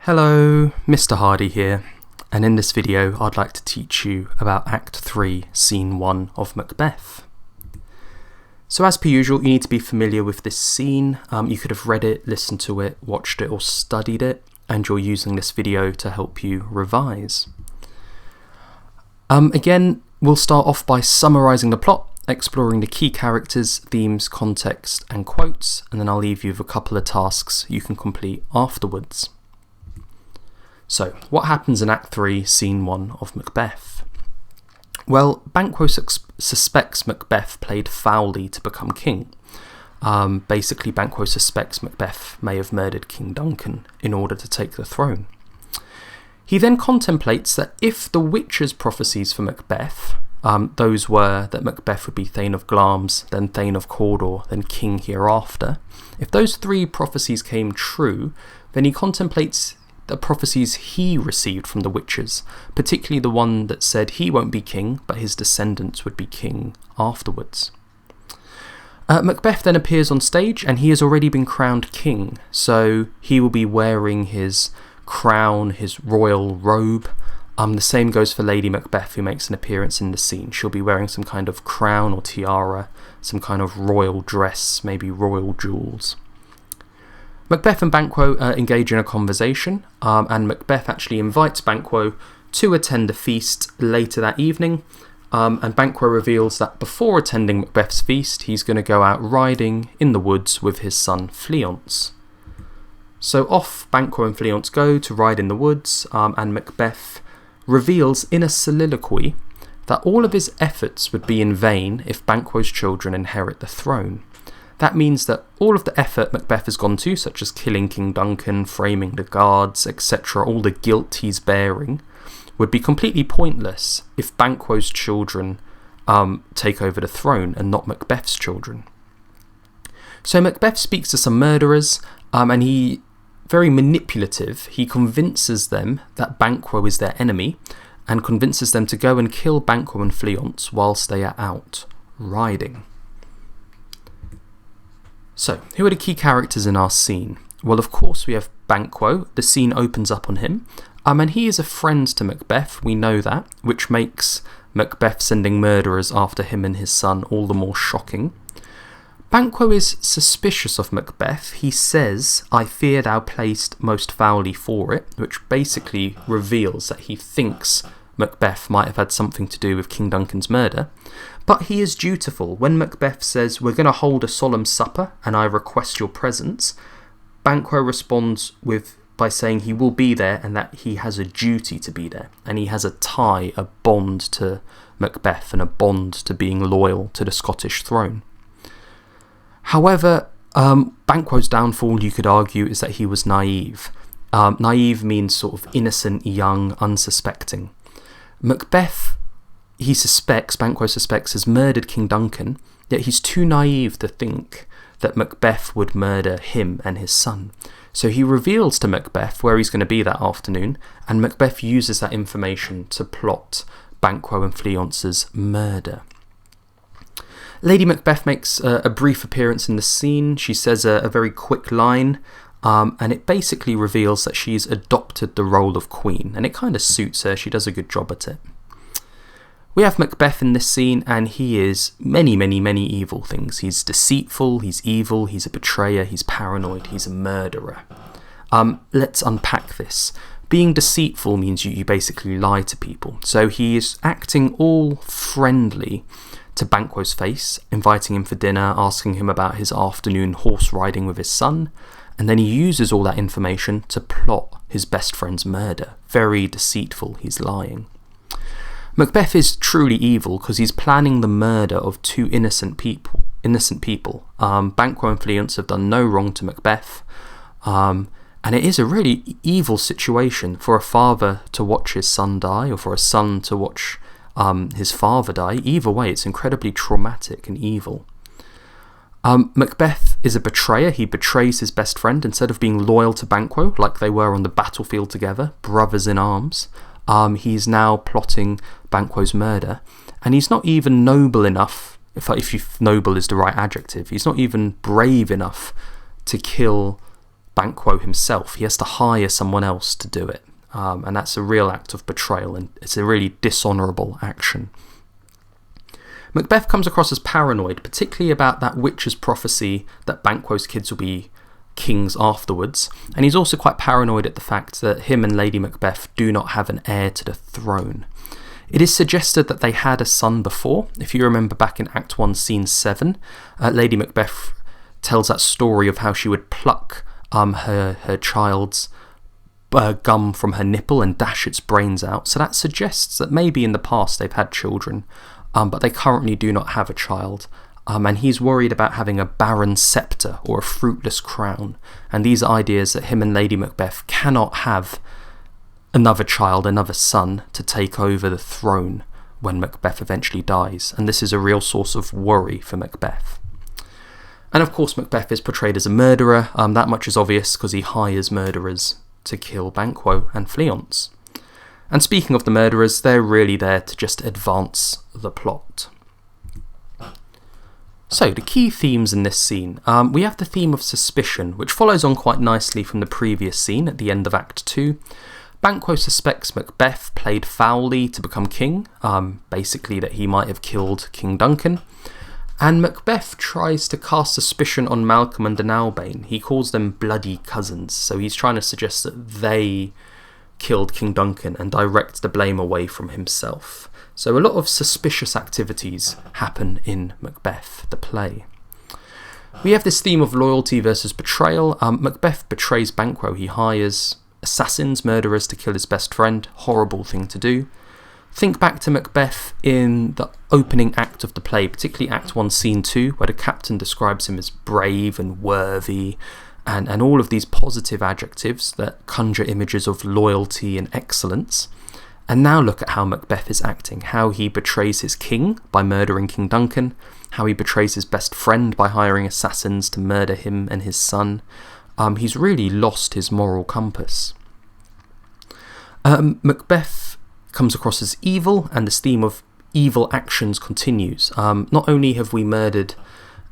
Hello, Mr. Hardy here, and in this video I'd like to teach you about Act 3, Scene 1 of Macbeth. So as per usual, you need to be familiar with this scene. You could have read it, listened to it, watched it or studied it, and you're using this video to help you revise. Again, we'll start off by summarising the plot, exploring the key characters, themes, context and quotes, and then I'll leave you with a couple of tasks you can complete afterwards. So, what happens in Act 3, Scene 1 of Macbeth? Well, Banquo suspects Macbeth played foully to become king. Basically, Banquo suspects Macbeth may have murdered King Duncan in order to take the throne. He then contemplates that if the witches' prophecies for Macbeth, those were that Macbeth would be Thane of Glamis, then Thane of Cawdor, then king hereafter, if those three prophecies came true, then he contemplates the prophecies he received from the witches, particularly the one that said he won't be king, but his descendants would be king afterwards. Macbeth then appears on stage, and he has already been crowned king, so he will be wearing his crown, his royal robe. The same goes for Lady Macbeth, who makes an appearance in the scene. She'll be wearing some kind of crown or tiara, some kind of royal dress, maybe royal jewels. Macbeth and Banquo engage in a conversation, and Macbeth actually invites Banquo to attend a feast later that evening, and Banquo reveals that before attending Macbeth's feast, he's going to go out riding in the woods with his son Fleance. So off Banquo and Fleance go to ride in the woods, and Macbeth reveals in a soliloquy that all of his efforts would be in vain if Banquo's children inherit the throne. That means that all of the effort Macbeth has gone to, such as killing King Duncan, framing the guards, etc., all the guilt he's bearing, would be completely pointless if Banquo's children take over the throne and not Macbeth's children. So Macbeth speaks to some murderers, and he, very manipulative, he convinces them that Banquo is their enemy, and convinces them to go and kill Banquo and Fleance whilst they are out riding. So, who are the key characters in our scene? Well, of course we have Banquo. The scene opens up on him, and he is a friend to Macbeth, we know that, which makes Macbeth sending murderers after him and his son all the more shocking. Banquo is suspicious of Macbeth. He says, "I fear thou playest most foully for it," which basically reveals that he thinks Macbeth might have had something to do with King Duncan's murder. But he is dutiful. When Macbeth says, "We're going to hold a solemn supper and I request your presence," Banquo responds by saying he will be there and that he has a duty to be there. And he has a tie, a bond to Macbeth and a bond to being loyal to the Scottish throne. However, Banquo's downfall, you could argue, is that he was naive. Naive means sort of innocent, young, unsuspecting. Macbeth, Banquo suspects, has murdered King Duncan, yet he's too naive to think that Macbeth would murder him and his son. So he reveals to Macbeth where he's going to be that afternoon, and Macbeth uses that information to plot Banquo and Fleance's murder. Lady Macbeth makes a brief appearance in the scene. She says a very quick line, and it basically reveals that she's adopted the role of queen, and it kind of suits her. She does a good job at it. We have Macbeth in this scene, and he is many, many, many evil things. He's deceitful, he's evil, he's a betrayer, he's paranoid, he's a murderer. Let's unpack this. Being deceitful means you basically lie to people. So he is acting all friendly to Banquo's face, inviting him for dinner, asking him about his afternoon horse riding with his son, and then he uses all that information to plot his best friend's murder. Very deceitful, he's lying. Macbeth is truly evil because he's planning the murder of two innocent people. Banquo and Fleance have done no wrong to Macbeth, and it is a really evil situation for a father to watch his son die, or for a son to watch his father die. Either way, it's incredibly traumatic and evil. Macbeth is a betrayer. He betrays his best friend. Instead of being loyal to Banquo like they were on the battlefield together, brothers in arms, he's now plotting Banquo's murder, and he's not even noble enough, if noble is the right adjective, he's not even brave enough to kill Banquo himself. He has to hire someone else to do it. And that's a real act of betrayal, and it's a really dishonourable action. Macbeth comes across as paranoid, particularly about that witch's prophecy that Banquo's kids will be kings afterwards, and he's also quite paranoid at the fact that him and Lady Macbeth do not have an heir to the throne. It is suggested that they had a son before. If you remember back in Act 1, Scene 7, Lady Macbeth tells that story of how she would pluck her child's gum from her nipple and dash its brains out. So that suggests that maybe in the past they've had children, but they currently do not have a child. And he's worried about having a barren sceptre or a fruitless crown. And these are ideas that him and Lady Macbeth cannot have another child, another son, to take over the throne when Macbeth eventually dies. And this is a real source of worry for Macbeth. And of course Macbeth is portrayed as a murderer. That much is obvious because he hires murderers to kill Banquo and Fleance. And speaking of the murderers, they're really there to just advance the plot. So, the key themes in this scene. We have the theme of suspicion, which follows on quite nicely from the previous scene at the end of Act 2. Banquo suspects Macbeth played foully to become king, basically that he might have killed King Duncan. And Macbeth tries to cast suspicion on Malcolm and Donalbain. He calls them bloody cousins, so he's trying to suggest that they killed King Duncan and direct the blame away from himself. So a lot of suspicious activities happen in Macbeth, the play. We have this theme of loyalty versus betrayal. Macbeth betrays Banquo. He hires assassins, murderers to kill his best friend. Horrible thing to do. Think back to Macbeth in the opening act of the play, particularly Act 1, Scene 2, where the captain describes him as brave and worthy, and all of these positive adjectives that conjure images of loyalty and excellence. And now look at how Macbeth is acting, how he betrays his king by murdering King Duncan, how he betrays his best friend by hiring assassins to murder him and his son. He's really lost his moral compass. Macbeth comes across as evil, and this theme of evil actions continues. Not only have we murdered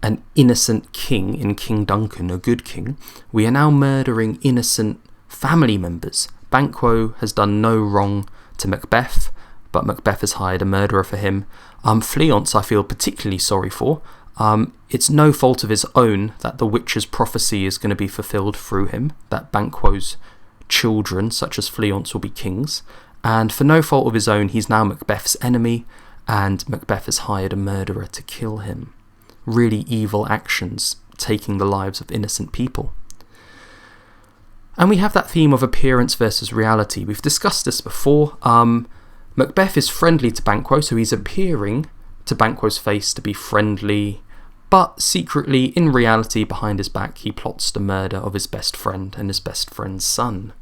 an innocent king in King Duncan, a good king, we are now murdering innocent family members. Banquo has done no wrong to Macbeth, but Macbeth has hired a murderer for him. Fleance I feel particularly sorry for. It's no fault of his own that the witch's prophecy is going to be fulfilled through him, that Banquo's children, such as Fleance, will be kings. And for no fault of his own, he's now Macbeth's enemy, and Macbeth has hired a murderer to kill him. Really evil actions, taking the lives of innocent people. And we have that theme of appearance versus reality. We've discussed this before. Macbeth is friendly to Banquo, so he's appearing to Banquo's face to be friendly, but secretly, in reality, behind his back, he plots the murder of his best friend and his best friend's son.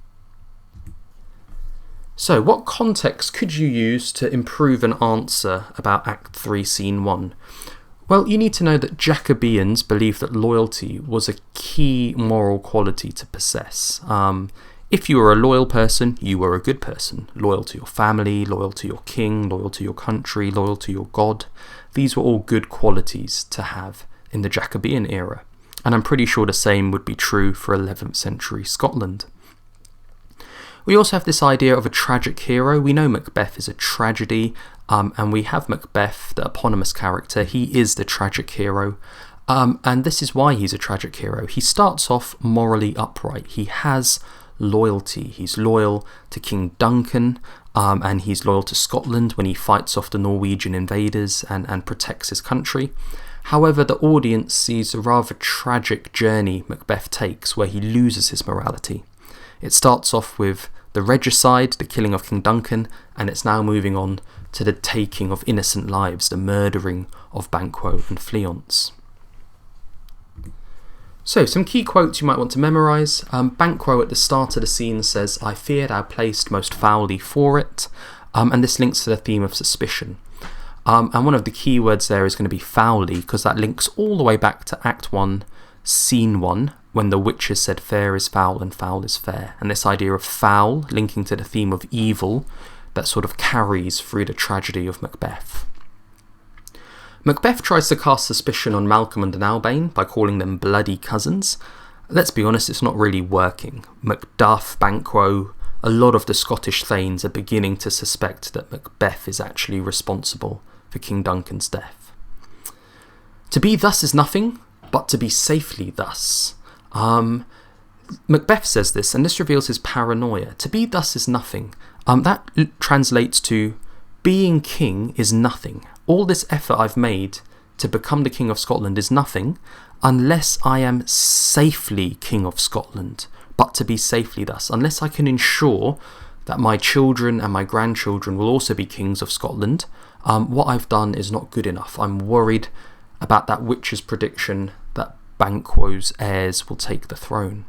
So, what context could you use to improve an answer about Act 3, Scene 1? Well, you need to know that Jacobeans believed that loyalty was a key moral quality to possess. If you were a loyal person, you were a good person. Loyal to your family, loyal to your king, loyal to your country, loyal to your god. These were all good qualities to have in the Jacobean era. And I'm pretty sure the same would be true for 11th century Scotland. We also have this idea of a tragic hero. We know Macbeth is a tragedy, and we have Macbeth, the eponymous character. He is the tragic hero, and this is why he's a tragic hero. He starts off morally upright. He has loyalty. He's loyal to King Duncan, and he's loyal to Scotland when he fights off the Norwegian invaders and protects his country. However, the audience sees a rather tragic journey Macbeth takes where he loses his morality. It starts off with the regicide, the killing of King Duncan, and it's now moving on to the taking of innocent lives, the murdering of Banquo and Fleance. So, some key quotes you might want to memorise. Banquo at the start of the scene says, "I fear thou placed most foully for it," and this links to the theme of suspicion. And one of the key words there is going to be foully, because that links all the way back to Act 1, Scene 1, when the witches said fair is foul and foul is fair. And this idea of foul linking to the theme of evil that sort of carries through the tragedy of Macbeth. Macbeth tries to cast suspicion on Malcolm and Donalbain by calling them bloody cousins. let's be honest, it's not really working. Macduff, Banquo, a lot of the Scottish thanes are beginning to suspect that Macbeth is actually responsible for King Duncan's death. To be thus is nothing, but to be safely thus. Macbeth says this, and this reveals his paranoia. To be thus is nothing. That translates to being king is nothing. All this effort I've made to become the King of Scotland is nothing unless I am safely King of Scotland. But to be safely thus, unless I can ensure that my children and my grandchildren will also be kings of Scotland, what I've done is not good enough. I'm worried about that witch's prediction that Banquo's heirs will take the throne.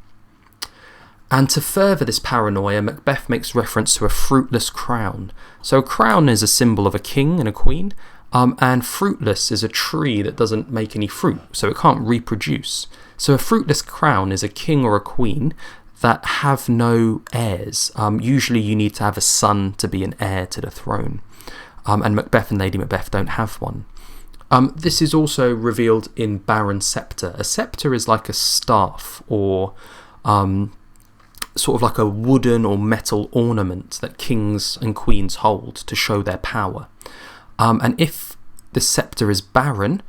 And to further this paranoia, Macbeth makes reference to a fruitless crown. So a crown is a symbol of a king and a queen, and fruitless is a tree that doesn't make any fruit, so it can't reproduce. So a fruitless crown is a king or a queen that have no heirs. Usually you need to have a son to be an heir to the throne. And Macbeth and Lady Macbeth don't have one. This is also revealed in Baron Sceptre. A sceptre is like a staff or sort of like a wooden or metal ornament that kings and queens hold to show their power. And if the sceptre is barren,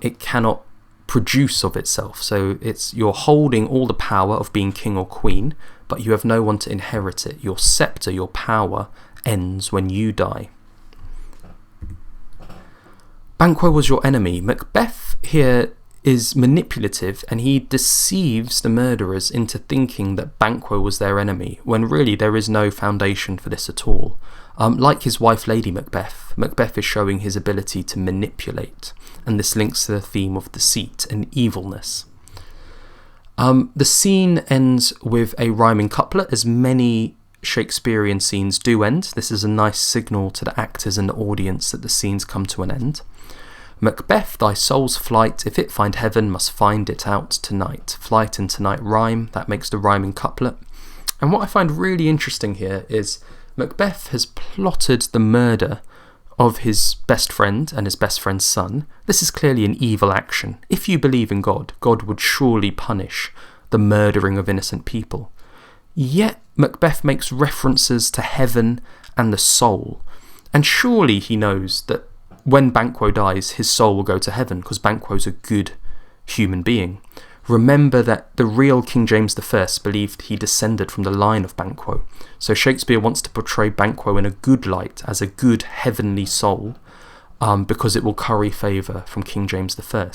it cannot produce of itself. So you're holding all the power of being king or queen, but you have no one to inherit it. Your sceptre, your power, ends when you die. Banquo was your enemy. Macbeth here is manipulative, and he deceives the murderers into thinking that Banquo was their enemy, when really there is no foundation for this at all. Like his wife Lady Macbeth, Macbeth is showing his ability to manipulate, and this links to the theme of deceit and evilness. The scene ends with a rhyming couplet, as many Shakespearean scenes do end. This is a nice signal to the actors and the audience that the scenes come to an end. Macbeth, thy soul's flight, if it find heaven, must find it out tonight. Flight and tonight rhyme, that makes the rhyming couplet. And what I find really interesting here is Macbeth has plotted the murder of his best friend and his best friend's son. This is clearly an evil action. If you believe in God, God would surely punish the murdering of innocent people. Yet Macbeth makes references to heaven and the soul. And surely he knows that when Banquo dies, his soul will go to heaven, because Banquo's a good human being. Remember that the real King James I believed he descended from the line of Banquo. So Shakespeare wants to portray Banquo in a good light, as a good heavenly soul, because it will curry favour from King James I.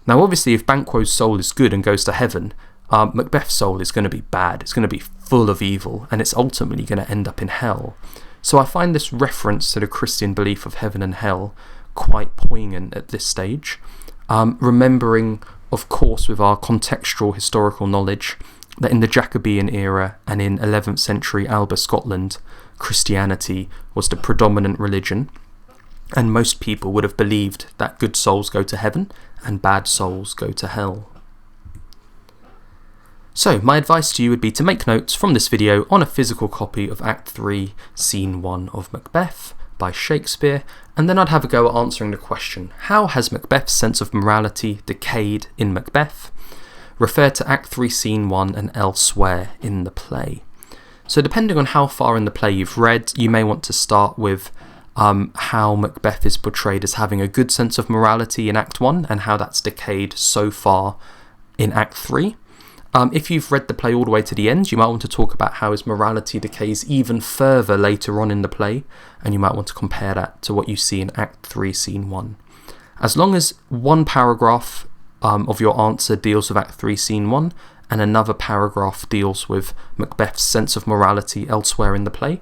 Now obviously if Banquo's soul is good and goes to heaven, Macbeth's soul is going to be bad, it's going to be full of evil, and it's ultimately going to end up in hell. So I find this reference to the Christian belief of heaven and hell quite poignant at this stage, remembering, of course, with our contextual historical knowledge, that in the Jacobean era and in 11th century Alba, Scotland, Christianity was the predominant religion, and most people would have believed that good souls go to heaven and bad souls go to hell. So my advice to you would be to make notes from this video on a physical copy of Act 3, Scene 1 of Macbeth by Shakespeare, and then I'd have a go at answering the question, how has Macbeth's sense of morality decayed in Macbeth? Refer to Act 3, Scene 1 and elsewhere in the play. So depending on how far in the play you've read, you may want to start with how Macbeth is portrayed as having a good sense of morality in Act 1 and how that's decayed so far in Act 3. If you've read the play all the way to the end, you might want to talk about how his morality decays even further later on in the play, and you might want to compare that to what you see in Act 3, Scene 1. As long as one paragraph of your answer deals with Act 3, Scene 1, and another paragraph deals with Macbeth's sense of morality elsewhere in the play,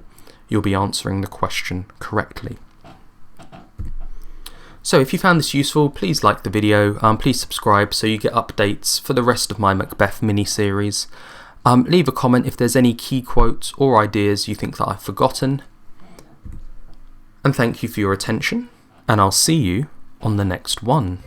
you'll be answering the question correctly. So if you found this useful, please like the video, please subscribe so you get updates for the rest of my Macbeth mini-series. Leave a comment if there's any key quotes or ideas you think that I've forgotten. And thank you for your attention, and I'll see you on the next one.